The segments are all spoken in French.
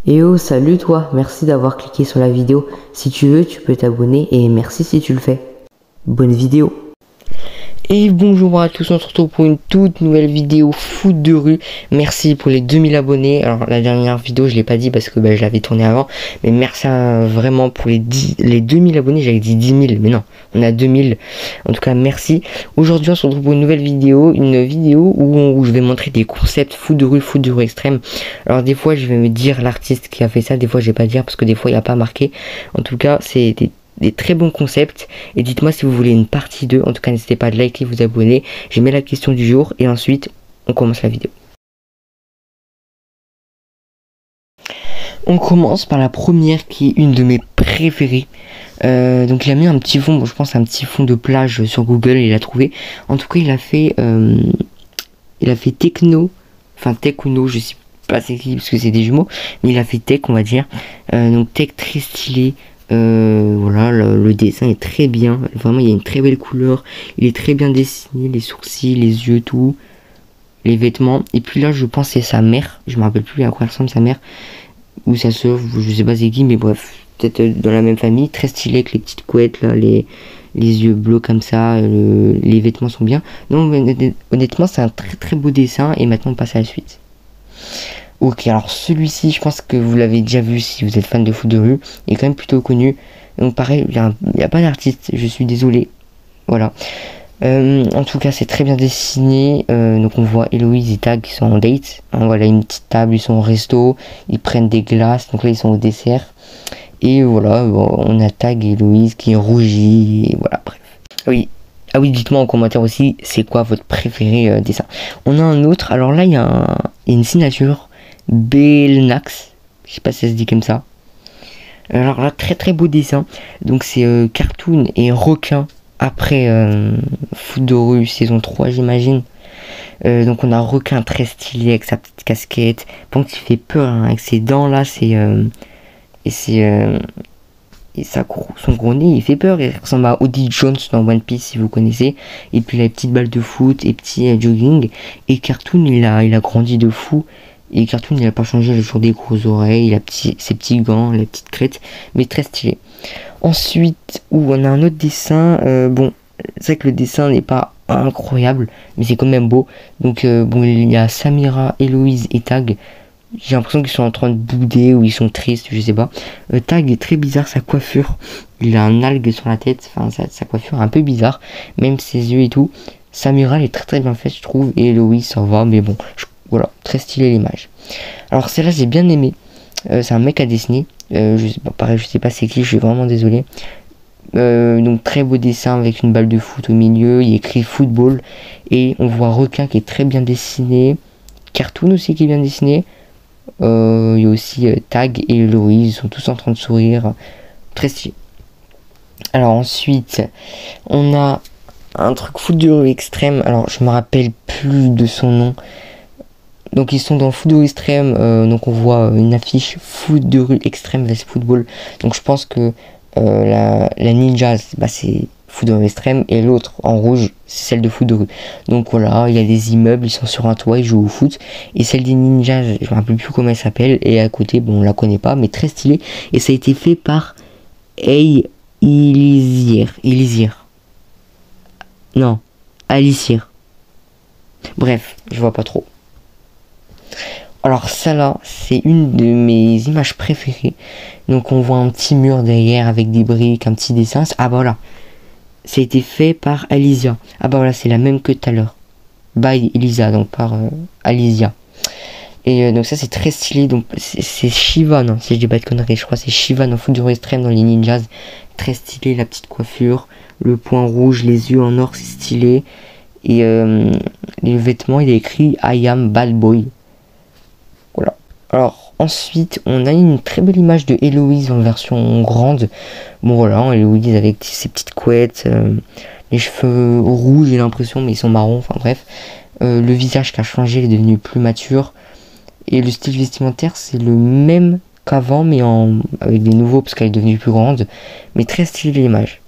Et oh, salut toi, merci d'avoir cliqué sur la vidéo. Si tu veux, tu peux t'abonner et merci si tu le fais. Bonne vidéo. Et bonjour à tous, on se retrouve pour une toute nouvelle vidéo foot de rue. Merci pour les 2000 abonnés. Alors la dernière vidéo je l'ai pas dit parce que je l'avais tournée avant. Mais merci vraiment pour les 2000 abonnés. J'avais dit 10 000 mais non, on a 2000. En tout cas merci. Aujourd'hui on se retrouve pour une nouvelle vidéo. Une vidéo où je vais montrer des concepts foot de rue extrême. Alors des fois je vais me dire l'artiste qui a fait ça. Des fois je vais pas dire parce que des fois il n'y a pas marqué. En tout cas c'est des très bons concepts, et dites-moi si vous voulez une partie 2. En tout cas n'hésitez pas à liker, vous abonner. Je mets la question du jour et ensuite on commence la vidéo. On commence par la première qui est une de mes préférées. Donc il a mis un petit fond, je pense un petit fond de plage sur Google, il a trouvé. En tout cas il a fait techno, enfin techno, je sais pas c'est qui parce que c'est des jumeaux, mais il a fait tech on va dire. Donc tech très stylé. Voilà, le dessin est très bien, vraiment il y a une très belle couleur, il est très bien dessiné, les sourcils, les yeux, tout, les vêtements. Et puis là je pense c'est sa mère, je me rappelle plus à quoi ressemble sa mère ou sa soeur, je sais pas c'est qui, mais bref, peut-être dans la même famille. Très stylé avec les petites couettes là, les yeux bleus comme ça, les vêtements sont bien. Donc honnêtement c'est un très très beau dessin. Et maintenant on passe à la suite. Ok, alors celui-ci, je pense que vous l'avez déjà vu si vous êtes fan de foot de rue. Il est quand même plutôt connu. Donc pareil, il n'y a pas d'artiste, je suis désolé. Voilà. En tout cas, c'est très bien dessiné. Donc on voit Héloïse et Tag qui sont en date. Hein, voilà, une petite table, ils sont au resto. Ils prennent des glaces, donc là ils sont au dessert. Et voilà, on a Tag et Héloïse qui rougit. Et voilà, bref. Oui. Ah oui, dites-moi en commentaire aussi, c'est quoi votre préféré dessin. On a un autre, alors là il y a une signature. Belnax, je sais pas si ça se dit comme ça. Alors là très très beau dessin. Donc c'est cartoon et requin après foot de rue saison 3 j'imagine. Donc on a requin très stylé avec sa petite casquette. Bon qui fait peur hein, avec ses dents là, et son gros nez il fait peur. Il ressemble à Odie Jones dans One Piece si vous connaissez. Et puis la petite balle de foot et petit jogging. Et cartoon il a grandi de fou. Et Cartoon il a pas changé, il a toujours des grosses oreilles, il a ses petits gants, la petite crête, mais très stylé. Ensuite, on a un autre dessin, bon, c'est vrai que le dessin n'est pas incroyable, mais c'est quand même beau. Donc bon, il y a Samira, Héloïse et Tag. J'ai l'impression qu'ils sont en train de bouder ou ils sont tristes, je sais pas. Tag est très bizarre, sa coiffure, il a un algue sur la tête, enfin sa coiffure est un peu bizarre, même ses yeux et tout. Samira elle est très très bien faite je trouve, et Héloïse ça va, mais bon, voilà, très stylé l'image. Alors celle-là j'ai bien aimé. C'est un mec à dessiner. Je sais pas, pareil, je sais pas c'est qui, je suis vraiment désolé. Donc très beau dessin avec une balle de foot au milieu. Il écrit football. Et on voit requin qui est très bien dessiné. Cartoon aussi qui est bien dessiné. Il y a aussi Tag et Héloïse, ils sont tous en train de sourire. Très stylé. Alors ensuite, on a un truc foot de rue extrême. Alors je me rappelle plus de son nom. Donc ils sont dans foot de rue extrême, donc on voit une affiche foot de rue extrême vs football. Donc je pense que la ninja c'est foot de rue extrême et l'autre en rouge c'est celle de foot de rue. Donc voilà, il y a des immeubles, ils sont sur un toit, ils jouent au foot. Et celle des ninjas, je me rappelle plus comment elle s'appelle. Et à côté, bon on la connaît pas, mais très stylé. Et ça a été fait par Elisier. Non, Alicier. Bref, je vois pas trop. Alors ça là, c'est une de mes images préférées. Donc on voit un petit mur derrière avec des briques, un petit dessin. Ah bah voilà, ça a été fait par Alicia. Ah bah voilà, c'est la même que tout à l'heure. By Elisa, donc par Alicia. Et donc ça c'est très stylé. Donc c'est Shiva, non, si je dis pas de conneries, je crois que c'est Shiva dans foot de rue extrême dans les ninjas. Très stylé, la petite coiffure, le point rouge, les yeux en or, c'est stylé. Et les vêtements, il est écrit I am bad boy. Voilà. Alors ensuite, on a une très belle image de Héloïse en version grande. Bon voilà, Héloïse avec ses petites couettes, les cheveux rouges j'ai l'impression, mais ils sont marrons, enfin bref. Le visage qui a changé, il est devenu plus mature. Et le style vestimentaire, c'est le même qu'avant, mais avec des nouveaux, parce qu'elle est devenue plus grande. Mais très stylé l'image.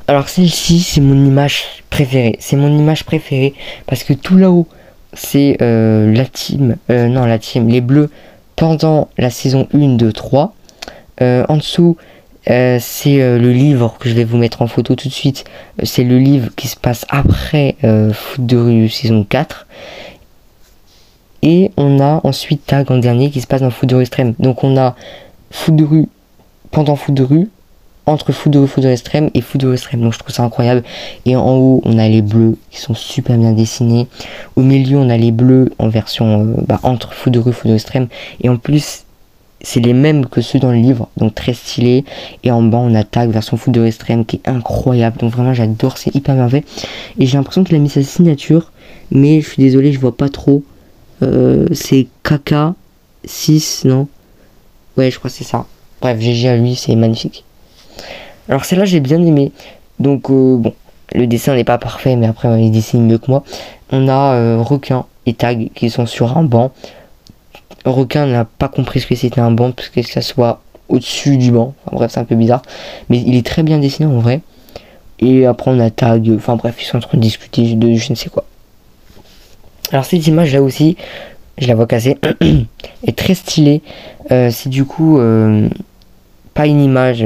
Alors celle-ci, c'est mon image préférée. C'est mon image préférée parce que tout là-haut, c'est la team, les bleus pendant la saison 1, 2, 3. En dessous, c'est le livre que je vais vous mettre en photo tout de suite. C'est le livre qui se passe après Foot de rue saison 4. Et on a ensuite Tag en dernier qui se passe dans Foot de rue extrême. Donc on a Foot de rue pendant Foot de rue, entre Foot de rue extrême et Foot de rue extrême. Donc je trouve ça incroyable. Et en haut on a les bleus qui sont super bien dessinés. Au milieu on a les bleus en version entre Foot de rue extrême. Et en plus c'est les mêmes que ceux dans le livre, donc très stylé. Et en bas on a Tag version Foot de rue extrême qui est incroyable. Donc vraiment j'adore, c'est hyper bien fait. Et j'ai l'impression qu'il a mis sa signature, mais je suis désolé, je vois pas trop. C'est KK 6, non? Ouais, je crois que c'est ça. Bref, GG à lui, c'est magnifique. Alors celle-là j'ai bien aimé. Donc bon, le dessin n'est pas parfait, mais après il dessine mieux que moi. On a Requin et Tag qui sont sur un banc. Requin n'a pas compris ce que c'était un banc, parce que ça soit au-dessus du banc. Enfin bref, c'est un peu bizarre. Mais il est très bien dessiné en vrai. Et après on a Tag, enfin bref, ils sont en train de discuter de je ne sais quoi. Alors cette image là aussi, je la vois cassée, est très stylée. C'est du coup pas une image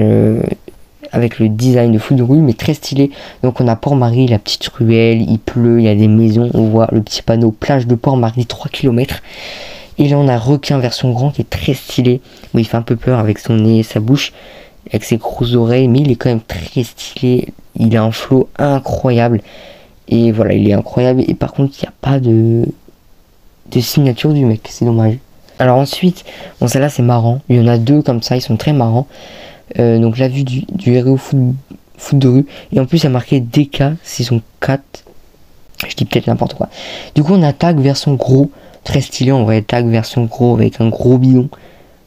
avec le design de Foot de rue, mais très stylé. Donc on a Port-Marie, la petite ruelle, il pleut, il y a des maisons, on voit le petit panneau plage de Port-Marie 3 km. Et là on a Requin version grand qui est très stylé. Bon, il fait un peu peur avec son nez et sa bouche, avec ses grosses oreilles, mais il est quand même très stylé. Il a un flow incroyable. Et voilà, il est incroyable. Et par contre, il n'y a pas de signature du mec. C'est dommage. Alors ensuite, bon, celle-là, c'est marrant. Il y en a deux comme ça. Ils sont très marrants. Donc, la vue du héros foot de rue. Et en plus, il y a marqué DK saison 4. Je dis peut-être n'importe quoi. Du coup, on a Tag version gros. Très stylé. En vrai, Tag version gros avec un gros bidon.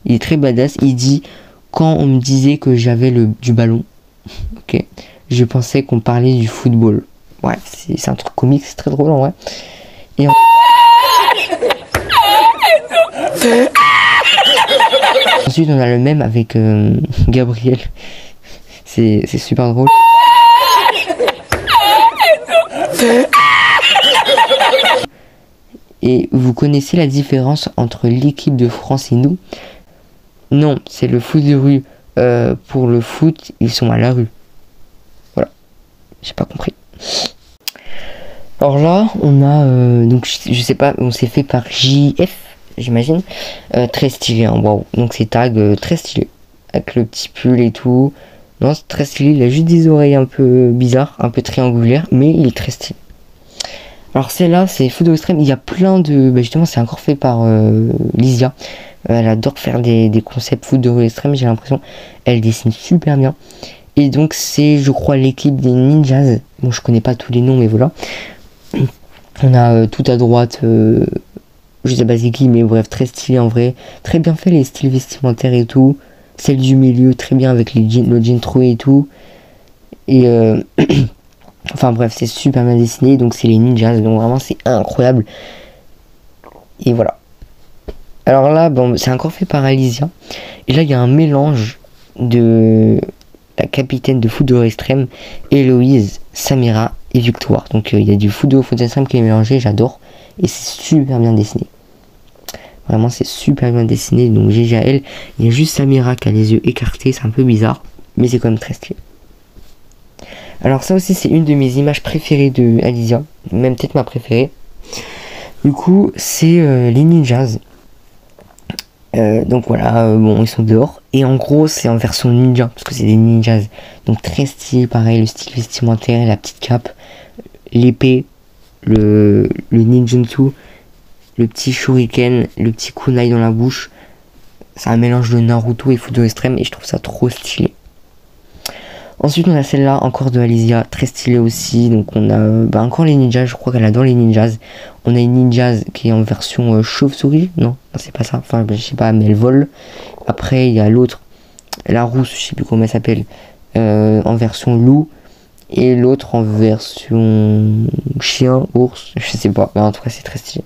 Il est très badass. Il dit, quand on me disait que j'avais du ballon, ok, je pensais qu'on parlait du football. Ouais, c'est un truc comique, c'est très drôle en vrai. Et ensuite on a le même avec Gabriel. C'est super drôle. Et vous connaissez la différence entre l'équipe de France et nous? Non, c'est le foot de rue. Pour le foot, ils sont à la rue. Voilà, j'ai pas compris. Alors là, on a, donc je sais pas, on s'est fait par JF, j'imagine, très stylé, hein, waouh. Donc c'est Tag, très stylé, avec le petit pull et tout. Non, c'est très stylé, il a juste des oreilles un peu bizarres, un peu triangulaires, mais il est très stylé. Alors celle-là, c'est Foot de rue extrême, il y a plein de, justement c'est encore fait par Lysia. Elle adore faire des concepts Foot de rue extrême, j'ai l'impression, elle dessine super bien. Et donc c'est, je crois, l'équipe des Ninjas. Bon, je connais pas tous les noms, mais voilà. On a tout à droite, je sais pas c'est qui, mais bref, très stylé en vrai. Très bien fait les styles vestimentaires et tout. Celle du milieu, très bien avec le jean troué et tout. Et enfin bref, c'est super bien dessiné. Donc c'est les Ninjas, donc vraiment c'est incroyable. Et voilà. Alors là, bon, c'est encore fait par Alicia. Et là, il y a un mélange de la capitaine de Foot de rue extrême, Héloïse, Samira et Victoire. Donc il y a du Foot de rue extrême qui est mélangé, j'adore. Et c'est super bien dessiné. Vraiment, c'est super bien dessiné. Donc GG à elle. Il y a juste Samira qui a les yeux écartés, c'est un peu bizarre. Mais c'est quand même très stylé. Alors ça aussi, c'est une de mes images préférées de Alicia. Même peut-être ma préférée. Du coup, c'est les Ninjas. Donc voilà, bon, ils sont dehors. Et en gros, c'est en version ninja, parce que c'est des ninjas. Donc très stylé, pareil, le style vestimentaire, la petite cape, l'épée, le ninjutsu, le petit shuriken, le petit kunai dans la bouche. C'est un mélange de Naruto et Foot de rue extrême, et je trouve ça trop stylé. Ensuite, on a celle-là, encore de Alicia, très stylée aussi. Donc on a encore les ninjas, je crois qu'elle adore les ninjas. On a une ninjas qui est en version chauve-souris. Non, c'est pas ça, enfin je sais pas, mais elle vole. Après, il y a l'autre, la rousse, je sais plus comment elle s'appelle, en version loup. Et l'autre en version chien, ours, je sais pas. Mais en tout cas, c'est très stylé.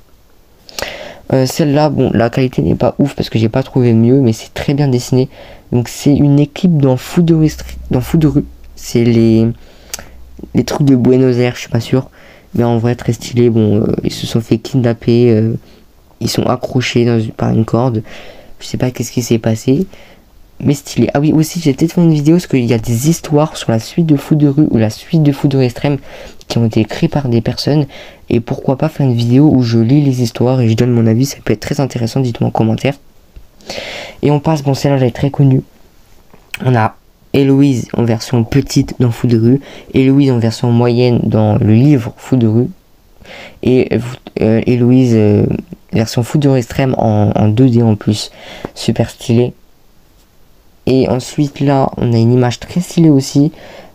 Celle-là, bon, la qualité n'est pas ouf parce que j'ai pas trouvé mieux, mais c'est très bien dessiné. Donc c'est une équipe dans Foot de rue. C'est les trucs de Buenos Aires, je suis pas sûr. Mais en vrai, très stylé. Bon, ils se sont fait kidnapper. Ils sont accrochés par une corde. Je sais pas qu'est-ce qui s'est passé. Mais stylé. Ah oui, aussi, j'ai peut-être fait une vidéo parce qu'il y a des histoires sur la suite de foot de rue ou la suite de foot de rue extrême qui ont été créées par des personnes. Et pourquoi pas faire une vidéo où je lis les histoires et je donne mon avis. Ça peut être très intéressant, dites-moi en commentaire. Et on passe, bon, celle-là, elle est très connue. On a Héloïse en version petite dans foot de rue. Héloïse en version moyenne dans le livre foot de rue. Et Héloïse version foot de rue extrême en 2D en plus. Super stylé. Et ensuite là on a une image très stylée aussi.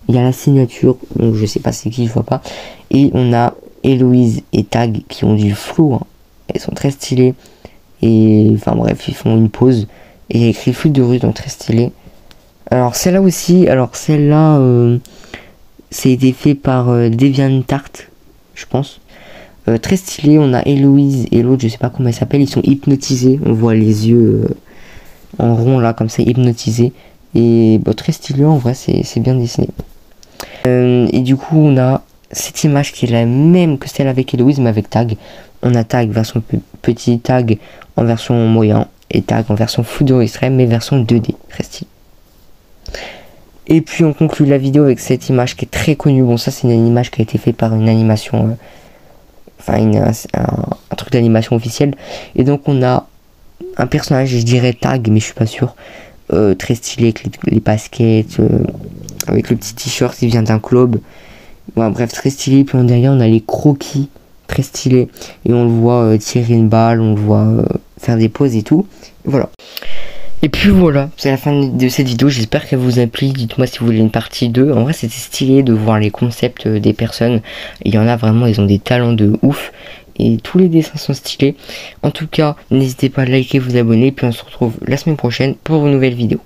Il y a la signature, donc je sais pas c'est qui, je vois pas. Et on a Héloïse et Tag qui ont du flow, hein. Elles sont très stylées. Et enfin bref, ils font une pause. Et il y a écrit foot de rue, donc très stylé. Alors celle-là aussi, ça a été fait par DeviantArt, je pense. Très stylé, on a Héloïse et l'autre, je sais pas comment elle s'appelle, ils sont hypnotisés. On voit les yeux en rond là, comme ça, hypnotisés. Et bah, très stylé, en vrai, c'est bien dessiné. Et du coup, on a cette image qui est la même que celle avec Héloïse, mais avec Tag. On a Tag version petit, Tag en version moyen, et Tag en version foot de rue extrême, mais version 2D, très stylé. Et puis on conclut la vidéo avec cette image qui est très connue. Bon, ça c'est une image qui a été faite par une animation, un truc d'animation officielle. Et donc on a un personnage, je dirais Tag, mais je suis pas sûr, très stylé avec les baskets, avec le petit t-shirt, il vient d'un club. Bon, bref, très stylé. Puis en derrière on a les croquis, très stylé. Et on le voit tirer une balle, on le voit faire des pauses et tout. Et voilà. Et puis voilà, c'est la fin de cette vidéo, j'espère qu'elle vous a plu, dites-moi si vous voulez une partie 2. En vrai c'était stylé de voir les concepts des personnes, il y en a vraiment, ils ont des talents de ouf, et tous les dessins sont stylés. En tout cas, n'hésitez pas à liker, vous abonner, puis on se retrouve la semaine prochaine pour une nouvelle vidéo.